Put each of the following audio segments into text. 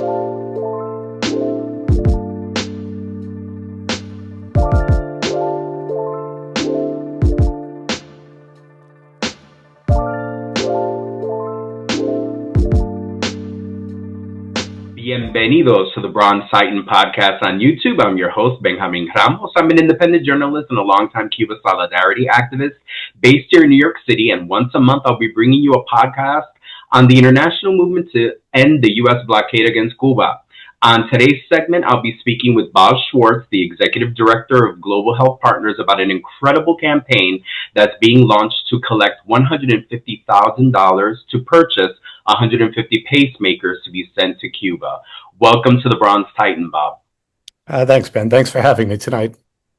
Bienvenidos to the Bronze Titan podcast on YouTube. I'm your host, Benjamin Ramos. I'm an independent journalist and a longtime Cuba solidarity activist based here in New York City. And once a month, I'll be bringing you a podcast on the international movement to end the U.S. blockade against Cuba. On today's segment, I'll be speaking with Bob Schwartz, the Executive Director of Global Health Partners, about an incredible campaign that's being launched to collect $150,000 to purchase 150 pacemakers to be sent to Cuba. Welcome to the Bronze Titan, Bob. Thanks, Ben. Thanks for having me tonight.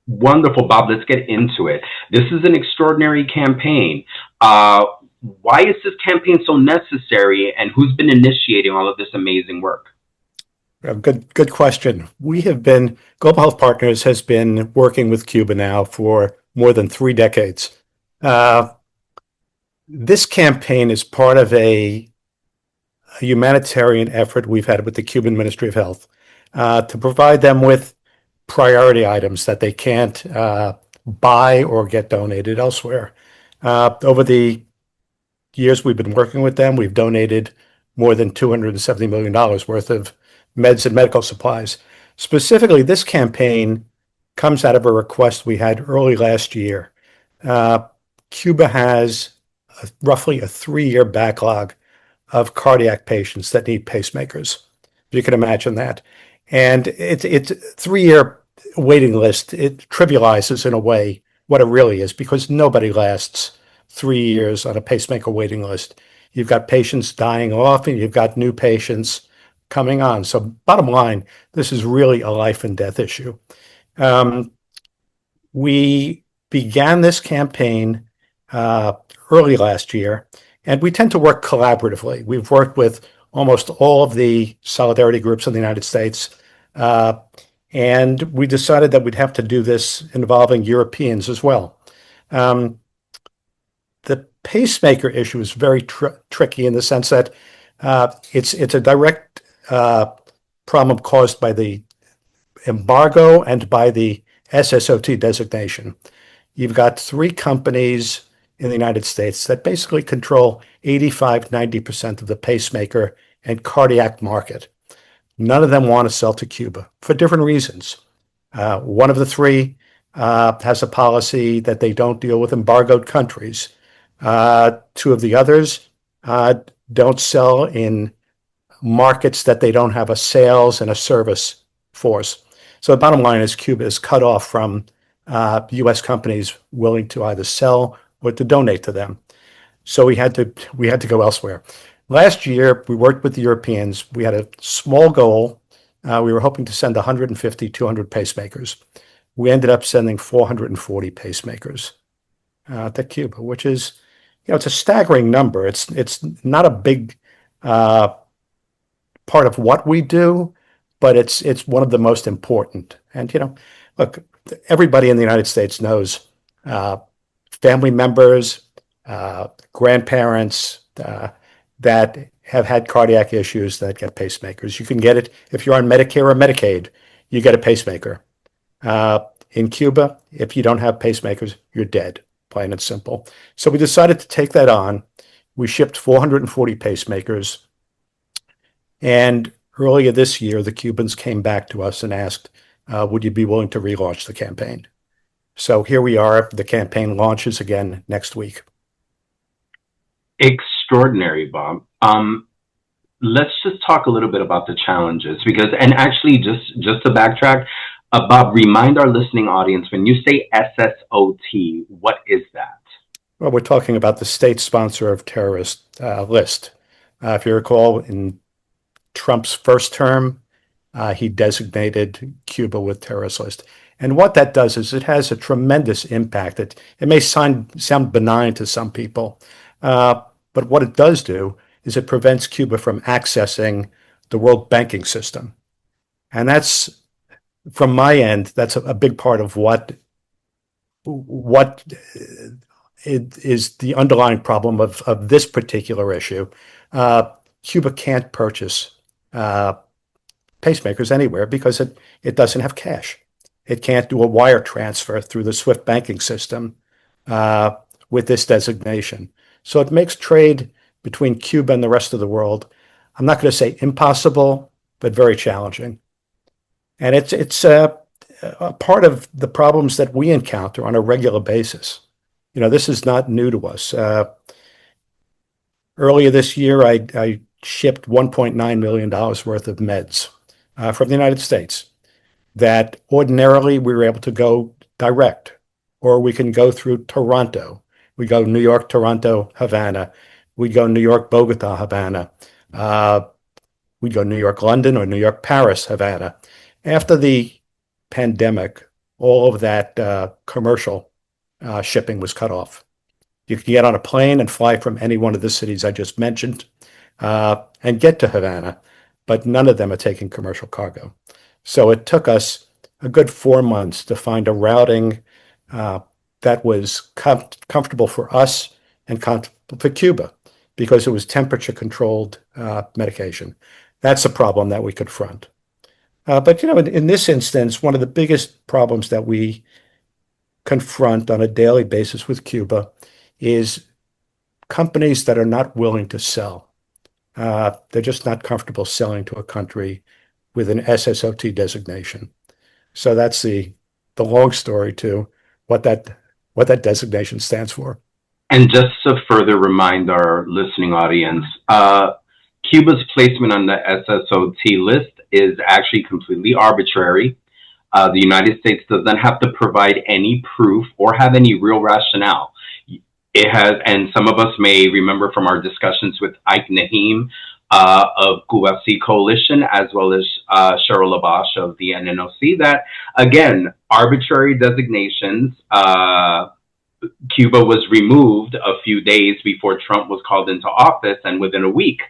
Wonderful, Bob. Let's get into it. This is an extraordinary campaign. Why is this campaign so necessary, and who's been initiating all of this amazing work? Good question. Global Health Partners has been working with Cuba now for more than 3 decades. This campaign is part of a humanitarian effort we've had with the Cuban Ministry of Health to provide them with priority items that they can't buy or get donated elsewhere. Over the years we've been working with them, we've donated more than $270 million worth of meds and medical supplies. Specifically, this campaign comes out of a request we had early last year. Cuba has roughly a 3-year backlog of cardiac patients that need pacemakers. You can imagine that. And it's a 3-year waiting list. It trivializes in a way what it really is, because nobody lasts 3 years on a pacemaker waiting list. You've got patients dying off and you've got new patients coming on. So bottom line, this is really a life and death issue. We began this campaign early last year, and we tend to work collaboratively. We've worked with almost all of the solidarity groups in the United States, and we decided that we'd have to do this involving Europeans as well. The pacemaker issue is very tricky in the sense that it's a direct problem caused by the embargo and by the SSOT designation. You've got 3 companies in the United States that basically control 85-90% of the pacemaker and cardiac market. None of them want to sell to Cuba for different reasons. One of the 3 has a policy that they don't deal with embargoed countries. 2 of the others don't sell in markets that they don't have a sales and a service force. So the bottom line is Cuba is cut off from U.S. companies willing to either sell or to donate to them. So we had to go elsewhere. Last year, we worked with the Europeans. We had a small goal. We were hoping to send 150, 200 pacemakers. We ended up sending 440 pacemakers to Cuba, which is, it's a staggering number. It's not a big part of what we do, but it's one of the most important. And, look, everybody in the United States knows family members, grandparents that have had cardiac issues that get pacemakers. You can get it if you're on Medicare or Medicaid, you get a pacemaker. In Cuba, if you don't have pacemakers, you're dead, plain and simple. So we decided to take that on. We shipped 440 pacemakers. And earlier this year, the Cubans came back to us and asked, would you be willing to relaunch the campaign? So here we are. The campaign launches again next week. Extraordinary, Bob. Let's just talk a little bit about the challenges, and actually just to backtrack, Bob, remind our listening audience, when you say SSOT, what is that? Well, we're talking about the state sponsor of terrorist list. If you recall, in Trump's first term, he designated Cuba with terrorist list. And what that does is it has a tremendous impact. It may sound benign to some people, but what it does do is it prevents Cuba from accessing the world banking system. And that's, from my end, that's a big part of what it is the underlying problem of this particular issue. Cuba can't purchase pacemakers anywhere because it doesn't have cash. It can't do a wire transfer through the SWIFT banking system uh, with this designation. So it makes trade between Cuba and the rest of the world, I'm not going to say impossible, but very challenging. And it's a part of the problems that we encounter on a regular basis. This is not new to us. Earlier this year, I shipped $1.9 million worth of meds from the United States that ordinarily we were able to go direct, or we can go through Toronto. We go New York, Toronto, Havana. We go New York, Bogota, Havana. We go New York, London, or New York, Paris, Havana. After the pandemic, all of that commercial shipping was cut off. You can get on a plane and fly from any one of the cities I just mentioned and get to Havana, but none of them are taking commercial cargo. So it took us a good 4 months to find a routing that was comfortable for us and comfortable for Cuba because it was temperature controlled medication. That's a problem that we confront. But in this instance, one of the biggest problems that we confront on a daily basis with Cuba is companies that are not willing to sell. They're just not comfortable selling to a country with an SSOT designation. So that's the long story to what that designation stands for. And just to further remind our listening audience, Cuba's placement on the SSOT list is actually completely arbitrary. The United States doesn't have to provide any proof or have any real rationale. It has, and some of us may remember from our discussions with Ike Nahim of Cuba C Coalition, as well as Cheryl Labash of the NNOC, that again, arbitrary designations. Cuba was removed a few days before Trump was called into office, and within a week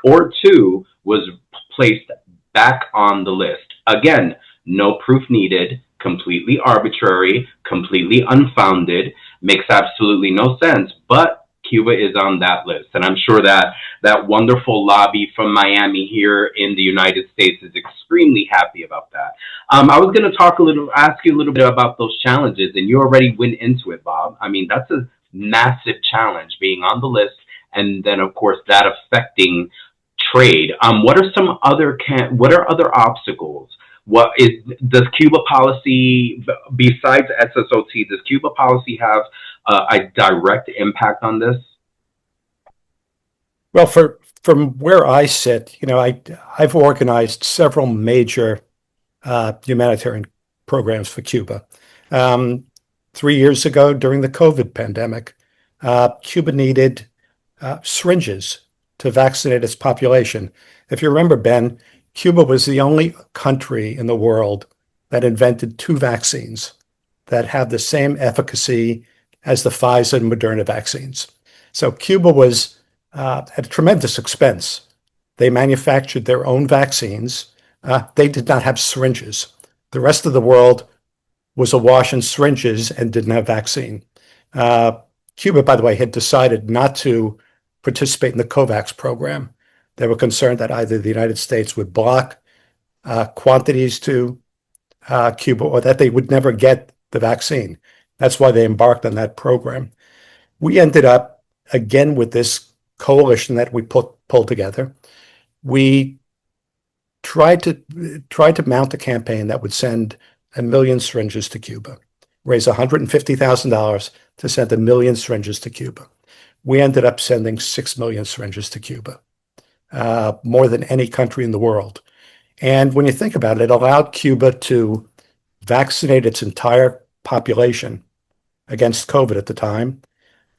or two, was placed back on the list. Again, no proof needed, completely arbitrary, completely unfounded, makes absolutely no sense, but Cuba is on that list. And I'm sure that that wonderful lobby from Miami here in the United States is extremely happy about that. I was going to ask you a little bit about those challenges, and you already went into it, Bob. I mean, that's a massive challenge, being on the list, and then, of course, that affecting trade. What are other obstacles? Does Cuba policy, besides SSOT, does Cuba policy have a direct impact on this? Well, from where I sit, I've organized several major humanitarian programs for Cuba. 3 years ago, during the COVID pandemic, Cuba needed syringes to vaccinate its population. If you remember, Ben, Cuba was the only country in the world that invented two vaccines that have the same efficacy as the Pfizer and Moderna vaccines. So Cuba was at a tremendous expense. They manufactured their own vaccines. They did not have syringes. The rest of the world was awash in syringes and didn't have vaccine. Cuba, by the way, had decided not to participate in the COVAX program. They were concerned that either the United States would block quantities to Cuba or that they would never get the vaccine. That's why they embarked on that program. We ended up, again, with this coalition that we pulled together. We tried to mount a campaign that would send 1 million syringes to Cuba, raise $150,000 to send 1 million syringes to Cuba. We ended up sending 6 million syringes to Cuba, more than any country in the world. And when you think about it, it allowed Cuba to vaccinate its entire population against COVID at the time.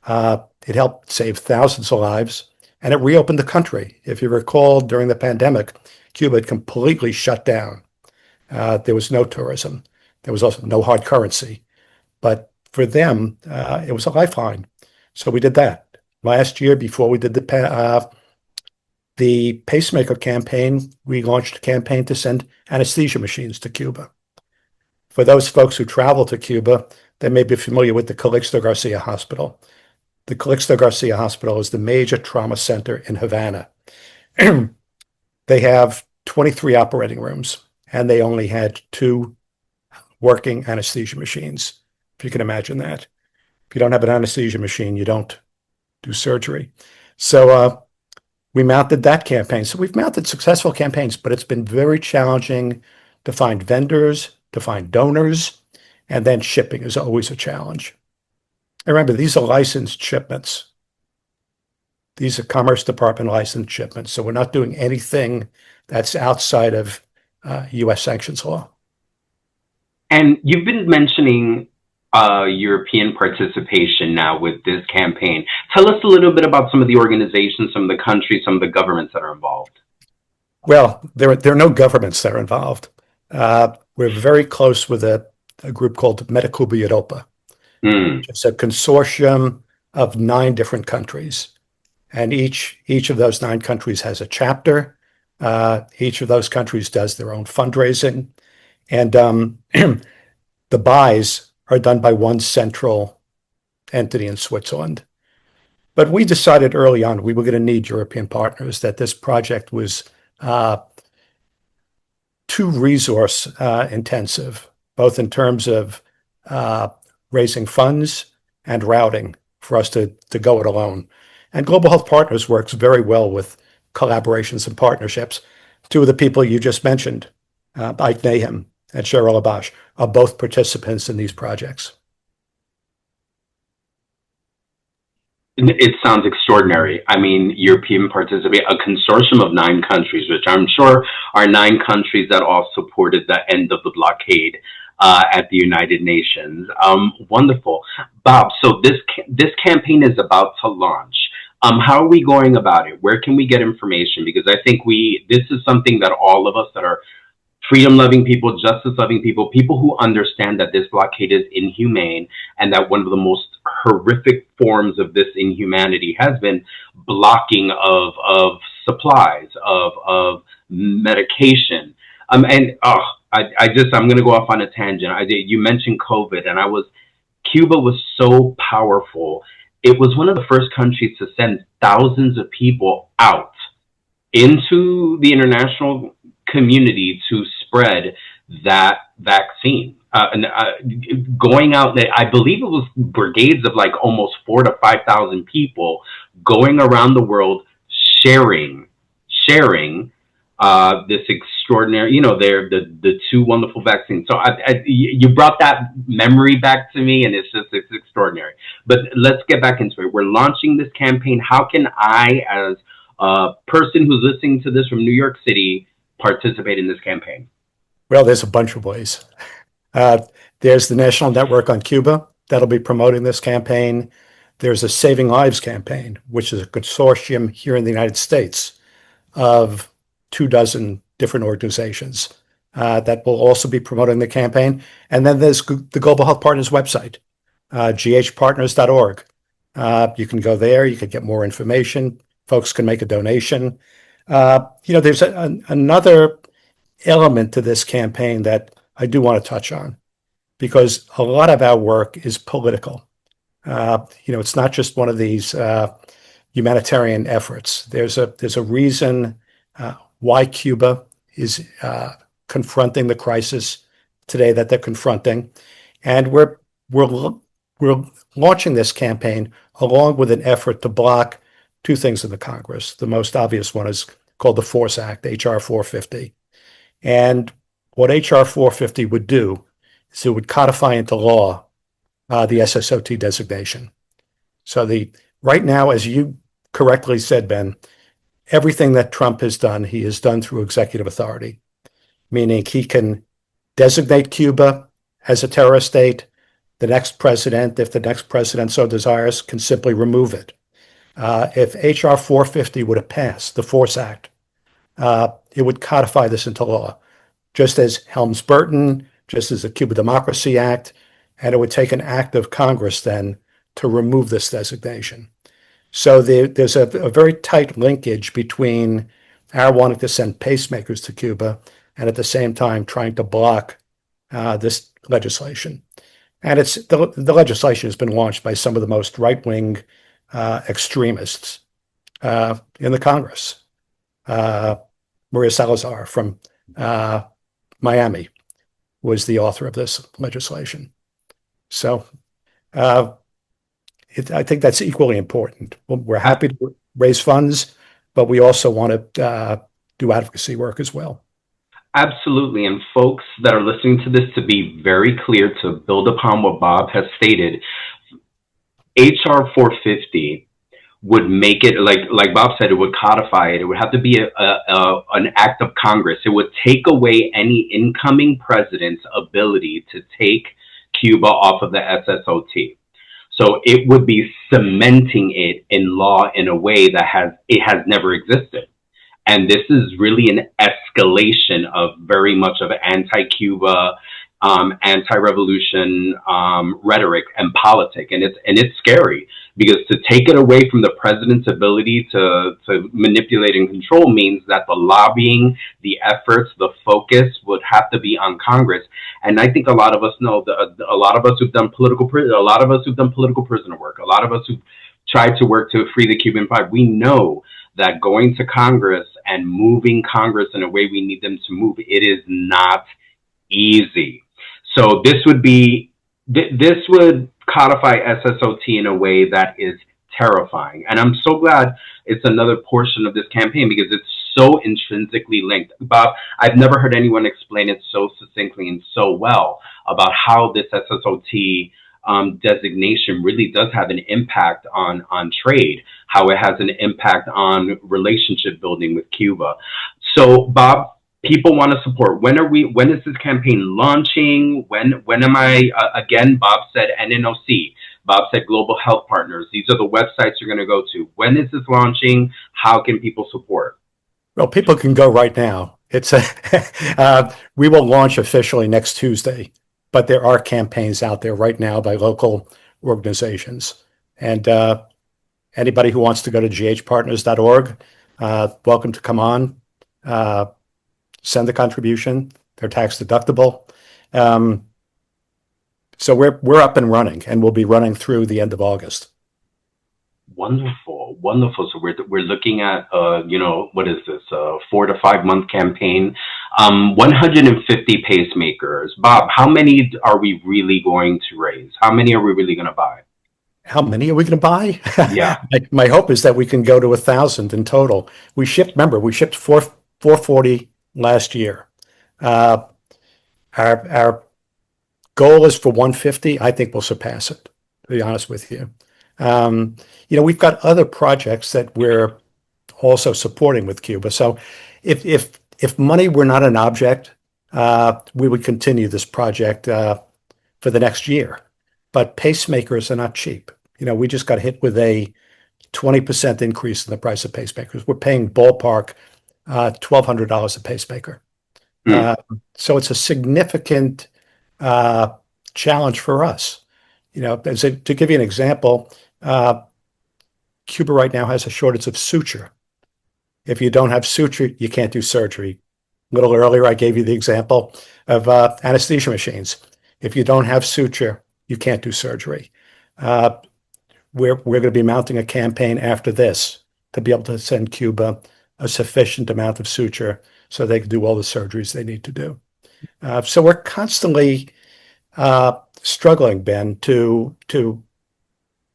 It helped save thousands of lives, and it reopened the country. If you recall, during the pandemic, Cuba had completely shut down. There was no tourism. There was also no hard currency. But for them, it was a lifeline. So we did that. Last year, before we did the Pacemaker campaign, we launched a campaign to send anesthesia machines to Cuba. For those folks who travel to Cuba, they may be familiar with the Calixto Garcia Hospital. The Calixto Garcia Hospital is the major trauma center in Havana. They have 23 operating rooms, and they only had 2 working anesthesia machines, if you can imagine that. If you don't have an anesthesia machine, you don't do surgery. So we mounted that campaign. So we've mounted successful campaigns, but it's been very challenging to find vendors, to find donors, and then shipping is always a challenge. And remember, these are licensed shipments. These are Commerce Department licensed shipments. So we're not doing anything that's outside of U.S. sanctions law. And you've been mentioning European participation now with this campaign. Tell us a little bit about some of the organizations, some of the countries, some of the governments that are involved. Well, there are no governments that are involved. We're very close with a group called Cuba Europa. It's a consortium of 9 different countries. And each of those 9 countries has a chapter. Each of those countries does their own fundraising. And the buys are done by one central entity in Switzerland. But we decided early on we were going to need European partners, that this project was too resource intensive, both in terms of raising funds and routing for us to go it alone. And Global Health Partners works very well with collaborations and partnerships. 2 of the people you just mentioned, Ike Nahum and Cheryl Abash, are both participants in these projects. It sounds extraordinary. I mean, European participate, a consortium of 9 countries, which I'm sure are 9 countries that all supported the end of the blockade at the United Nations. Wonderful. Bob, so this campaign is about to launch. How are we going about it? Where can we get information? Because I think this is something that all of us that are freedom-loving people, justice-loving people, people who understand that this blockade is inhumane and that one of the most horrific forms of this inhumanity has been blocking of supplies, of medication. I'm going to go off on a tangent. You mentioned COVID, and Cuba was so powerful. It was one of the first countries to send thousands of people out into the international community to spread that vaccine. Going out there, I believe it was brigades of like almost 4,000 to 5,000 people going around the world sharing this extraordinary, they're the 2 wonderful vaccines. So you brought that memory back to me, and it's extraordinary. But let's get back into it. We're launching this campaign. How can I, as a person who's listening to this from New York City, participate in this campaign? Well, there's a bunch of ways. There's the National Network on Cuba that'll be promoting this campaign. There's a Saving Lives campaign, which is a consortium here in the United States of 24 different organizations that will also be promoting the campaign. And then there's the Global Health Partners website, ghpartners.org. You can go there. You can get more information. Folks can make a donation. There's another element to this campaign that I do want to touch on, because a lot of our work is political. It's not just one of these humanitarian efforts. There's a reason why Cuba is confronting the crisis today that they're confronting, and we're launching this campaign along with an effort to block 2 things in the Congress. The most obvious one is called the Force Act, H.R. 450. And what H.R. 450 would do is it would codify into law the SSOT designation. So right now, as you correctly said, Ben, everything that Trump has done, he has done through executive authority, meaning he can designate Cuba as a terrorist state. The next president, if the next president so desires, can simply remove it. If H.R. 450 would have passed, the Force Act, it would codify this into law, just as Helms-Burton, just as the Cuba Democracy Act, and it would take an act of Congress then to remove this designation. So there's a very tight linkage between our wanting to send pacemakers to Cuba and at the same time trying to block this legislation. And the legislation has been launched by some of the most right-wing extremists in the Congress. Maria Salazar from Miami was the author of this legislation. So uh, I think that's equally important. We're happy to raise funds, but we also want to do advocacy work as well. Absolutely. And folks that are listening to this, to be very clear, to build upon what Bob has stated, HR 450 would make it, like Bob said, it would codify it. It would have to be an act of Congress. It would take away any incoming president's ability to take Cuba off of the SSOT. So it would be cementing it in law in a way that has never existed. And this is really an escalation of very much of anti-Cuba, anti-revolution rhetoric and politic, and it's scary because to take it away from the president's ability to manipulate and control means that the lobbying, the efforts, the focus would have to be on Congress. And I think a lot of us know that a lot of us who've done political prisoner work, a lot of us who've tried to work to free the Cuban Five, we know that going to Congress and moving Congress in a way we need them to move, it is not easy. So this would codify SSOT in a way that is terrifying. And I'm so glad it's another portion of this campaign because it's so intrinsically linked. Bob, I've never heard anyone explain it so succinctly and so well about how this SSOT designation really does have an impact on trade, how it has an impact on relationship building with Cuba. So, Bob, people want to support. When is this campaign launching? When am I, again, Bob said NNOC, Bob said Global Health Partners. These are the websites you're going to go to. When is this launching? How can people support? Well, people can go right now. We will launch officially next Tuesday, but there are campaigns out there right now by local organizations. And anybody who wants to go to ghpartners.org, welcome to come on, send a contribution. They're tax deductible. So we're up and running, and we'll be running through the end of August. Wonderful. So we're looking at what is this, 4 to 5 month campaign, 150 pacemakers. Bob, how many are we really going to raise? How many are we really going to buy? How many are we going to buy? Yeah. My hope is that we can go to 1,000 in total. We shipped 440 last year. Our goal is for 150. I think we'll surpass it, to be honest with you. We've got other projects that we're also supporting with Cuba. So if money were not an object, we would continue this project for the next year. But pacemakers are not cheap. We just got hit with a 20% increase in the price of pacemakers. We're paying ballpark $1,200 a pacemaker. So it's a significant challenge for us. To give you an example, Cuba right now has a shortage of suture. If you don't have suture, you can't do surgery. A little earlier, I gave you the example of anesthesia machines. If you don't have suture, you can't do surgery. We're going to be mounting a campaign after this to be able to send Cuba a sufficient amount of suture so they can do all the surgeries they need to do. So we're constantly struggling, Ben, to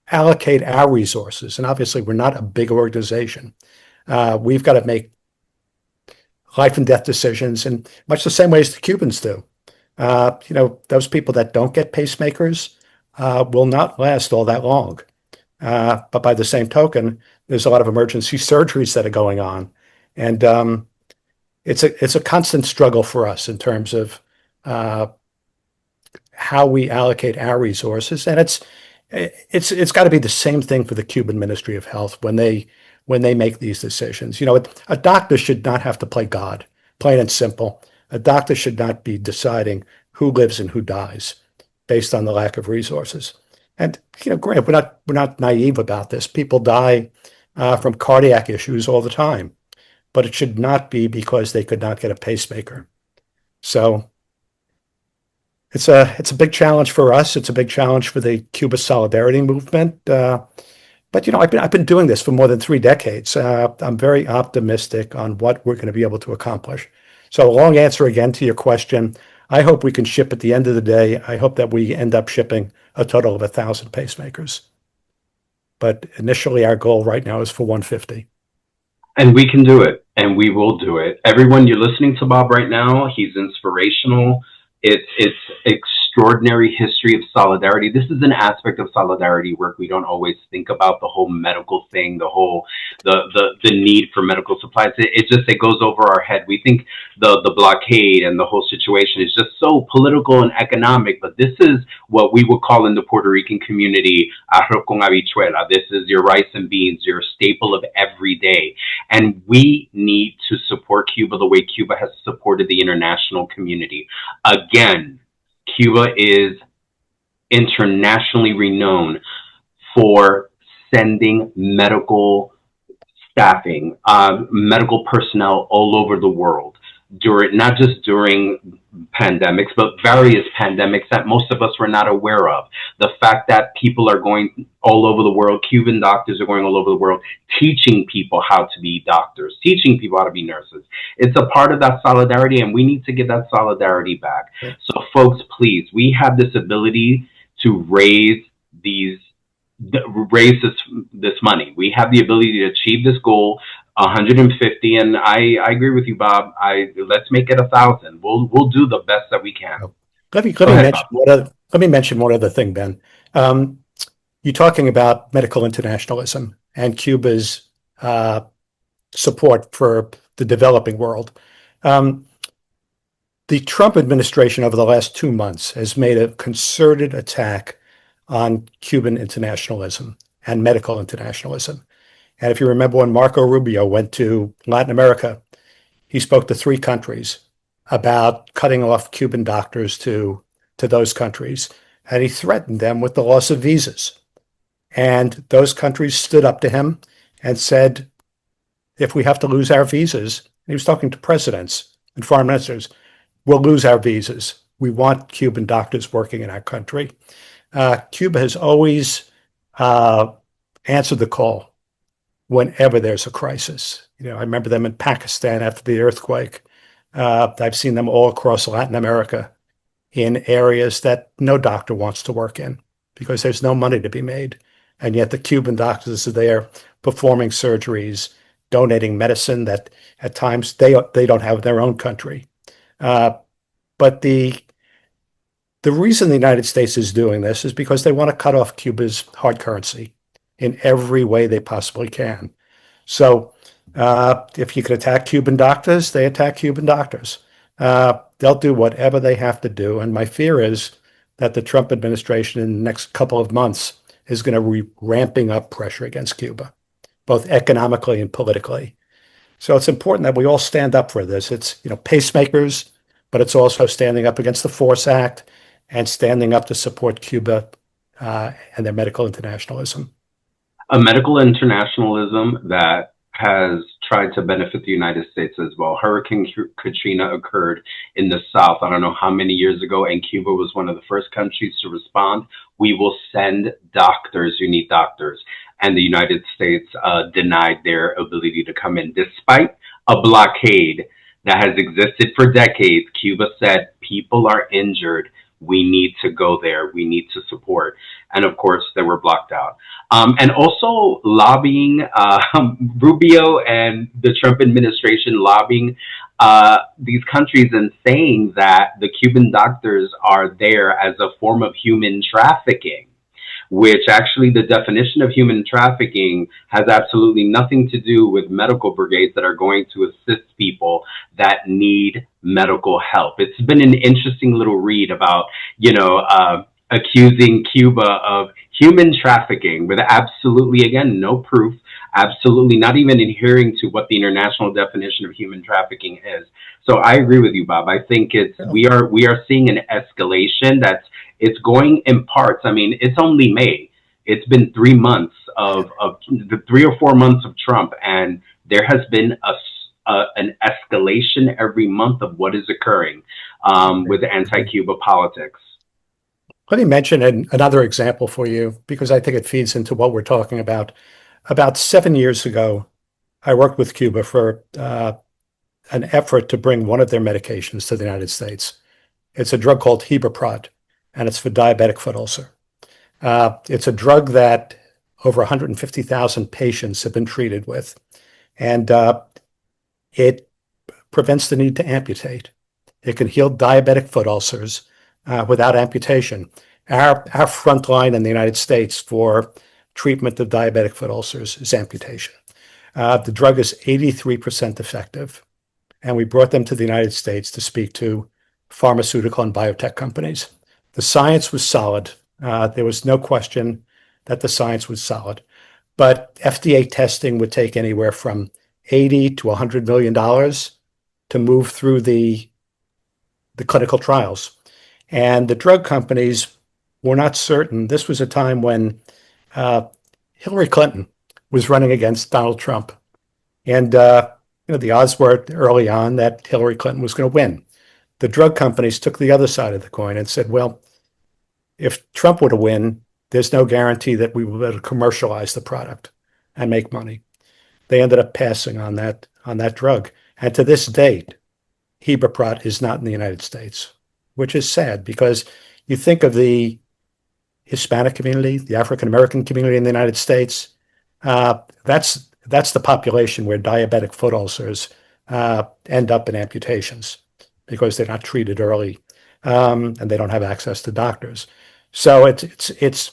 allocate our resources. And obviously, we're not a big organization. We've got to make life and death decisions in much the same way as the Cubans do. Those people that don't get pacemakers will not last all that long. But by the same token, there's a lot of emergency surgeries that are going on. And it's a constant struggle for us in terms of how we allocate our resources. And it's got to be the same thing for the Cuban Ministry of Health when they make these decisions. A doctor should not have to play God, plain and simple. A doctor should not be deciding who lives and who dies based on the lack of resources. And granted, we're not naive about this. People die from cardiac issues all the time, but it should not be because they could not get a pacemaker. So it's a big challenge for us. It's a big challenge for the Cuba Solidarity Movement. But I've been doing this for more than 3 decades. I'm very optimistic on what we're going to be able to accomplish. So a long answer again to your question. I hope we can ship at the end of the day. I hope that we end up shipping a total of 1,000 pacemakers. But initially, our goal right now is for 150. And we can do it, and we will do it. Everyone, you're listening to Bob right now. He's inspirational. It's extraordinary history of solidarity. This is an aspect of solidarity work we don't always think about. The whole medical thing, the need for medical supplies. It goes over our head. We think the blockade and the whole situation is just so political and economic, but this is what we would call in the Puerto Rican community arroz con habichuela. This is your rice and beans, your staple of every day. And we need to support Cuba the way Cuba has supported the international community. Again, Cuba is internationally renowned for sending medical staffing, medical personnel all over the world, not just during pandemics, but various pandemics that most of us were not aware of. The fact that people are going all over the world, Cuban doctors are going all over the world, teaching people how to be doctors, teaching people how to be nurses. It's a part of that solidarity, and we need to get that solidarity back. Yeah. So, folks, please, we have this ability to raise this money. We have the ability to achieve this goal. 150, and I agree with you, Bob. Let's make it 1,000. We'll do the best that we can. Let me mention one other thing, Ben. You're talking about medical internationalism and Cuba's support for the developing world. The Trump administration over the last 2 months has made a concerted attack on Cuban internationalism and medical internationalism. And if you remember when Marco Rubio went to Latin America, he spoke to 3 countries about cutting off Cuban doctors to those countries. And he threatened them with the loss of visas. And those countries stood up to him and said, if we have to lose our visas, he was talking to presidents and foreign ministers, we'll lose our visas. We want Cuban doctors working in our country. Cuba has always answered the call whenever there's a crisis. I remember them in Pakistan after the earthquake. I've seen them all across Latin America in areas that no doctor wants to work in because there's no money to be made. And yet the Cuban doctors are there performing surgeries, donating medicine that at times they don't have in their own country. But the reason the United States is doing this is because they want to cut off Cuba's hard currency in every way they possibly can. So if you could attack Cuban doctors, they attack Cuban doctors. They'll do whatever they have to do. And my fear is that the Trump administration in the next couple of months is going to be ramping up pressure against Cuba, both economically and politically. So it's important that we all stand up for this. It's, pacemakers, but it's also standing up against the Force Act and standing up to support Cuba and their medical internationalism. A medical internationalism that has tried to benefit the United States as well. Hurricane Katrina occurred in the South, I don't know how many years ago, and Cuba was one of the first countries to respond. We will send doctors who need doctors. And the United States denied their ability to come in. Despite a blockade that has existed for decades, Cuba said, people are injured. We need to go there. We need to support. And of course, they were blocked out. And also lobbying, Rubio and the Trump administration lobbying these countries and saying that the Cuban doctors are there as a form of human trafficking, which actually the definition of human trafficking has absolutely nothing to do with medical brigades that are going to assist people that need medical help. It's been an interesting little read about, accusing Cuba of human trafficking with absolutely, again, no proof, absolutely not even adhering to what the international definition of human trafficking is. So I agree with you, Bob. I think we are seeing an escalation it's going in parts. I mean, it's only May. It's been 3 months of the 3 or 4 months of Trump, and there has been an escalation every month of what is occurring with anti-Cuba politics. Let me mention another example for you because I think it feeds into what we're talking about. About 7 years ago, I worked with Cuba for an effort to bring one of their medications to the United States. It's a drug called Heberprod, and it's for diabetic foot ulcer. It's a drug that over 150,000 patients have been treated with, and it prevents the need to amputate. It can heal diabetic foot ulcers without amputation. Our front line in the United States for treatment of diabetic foot ulcers is amputation. The drug is 83% effective, and we brought them to the United States to speak to pharmaceutical and biotech companies. The science was solid. There was no question that the science was solid, but FDA testing would take anywhere from 80 to $100 million to move through the clinical trials. And the drug companies were not certain. This was a time when Hillary Clinton was running against Donald Trump. And the odds were early on that Hillary Clinton was going to win. The drug companies took the other side of the coin and said, well, if Trump were to win, there's no guarantee that we will be able to commercialize the product and make money. They ended up passing on that drug. And to this date, Heberprod is not in the United States, which is sad because you think of the Hispanic community, the African American community in the United States. That's the population where diabetic foot ulcers end up in amputations because they're not treated early and they don't have access to doctors. So it's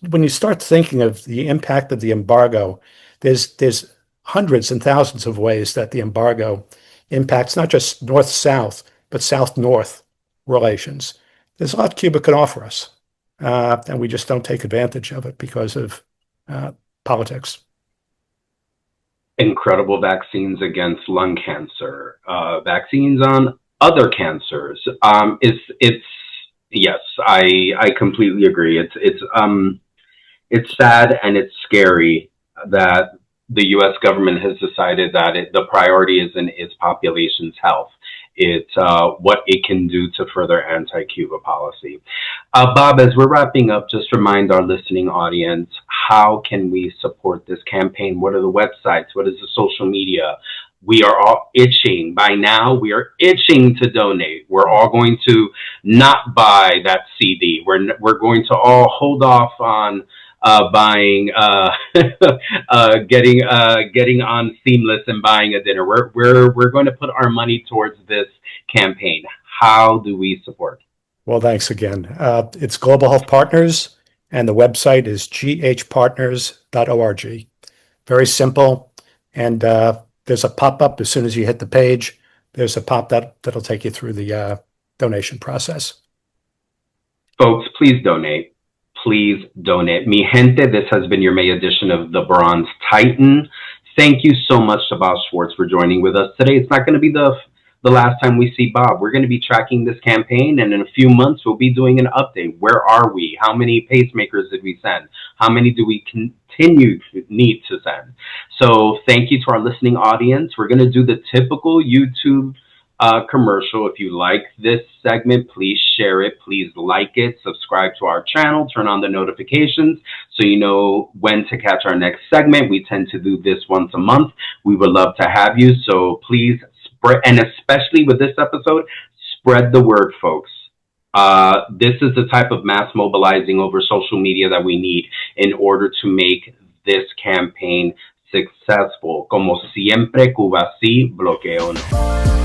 when you start thinking of the impact of the embargo, there's hundreds and thousands of ways that the embargo impacts not just north-south, but south-north relations. There's a lot Cuba can offer us, and we just don't take advantage of it because of politics. Incredible vaccines against lung cancer, vaccines on other cancers. It's yes, I completely agree. It's sad and it's scary that the U.S. government has decided that the priority isn't its population's health. It's what it can do to further anti-Cuba policy. Bob, as we're wrapping up, just remind our listening audience, how can we support this campaign? What are the websites? What is the social media? We are all itching. By now, we are itching to donate. We're all going to not buy that CD. We're going to all hold off on buying, getting on Seamless and buying a dinner. We're going to put our money towards this campaign. How do we support? Well, thanks again. It's Global Health Partners, and the website is ghpartners.org. Very simple, and there's a pop-up as soon as you hit the page. There's a pop that'll take you through the donation process. Folks, please donate. Please donate. Mi gente, this has been your May edition of The Bronze Titan. Thank you so much to Bob Schwartz for joining with us today. It's not going to be the last time we see Bob. We're going to be tracking this campaign, and in a few months, we'll be doing an update. Where are we? How many pacemakers did we send? How many do we continue to need to send? So thank you to our listening audience. We're going to do the typical YouTube commercial. If you like this segment, please share it, please like it, subscribe to our channel, turn on the notifications so you know when to catch our next segment. We tend to do this once a month. We would love to have you, so please spread, and especially with this episode, spread the word, folks. This is the type of mass mobilizing over social media that we need in order to make this campaign successful. Como siempre, Cuba sí, bloqueo no.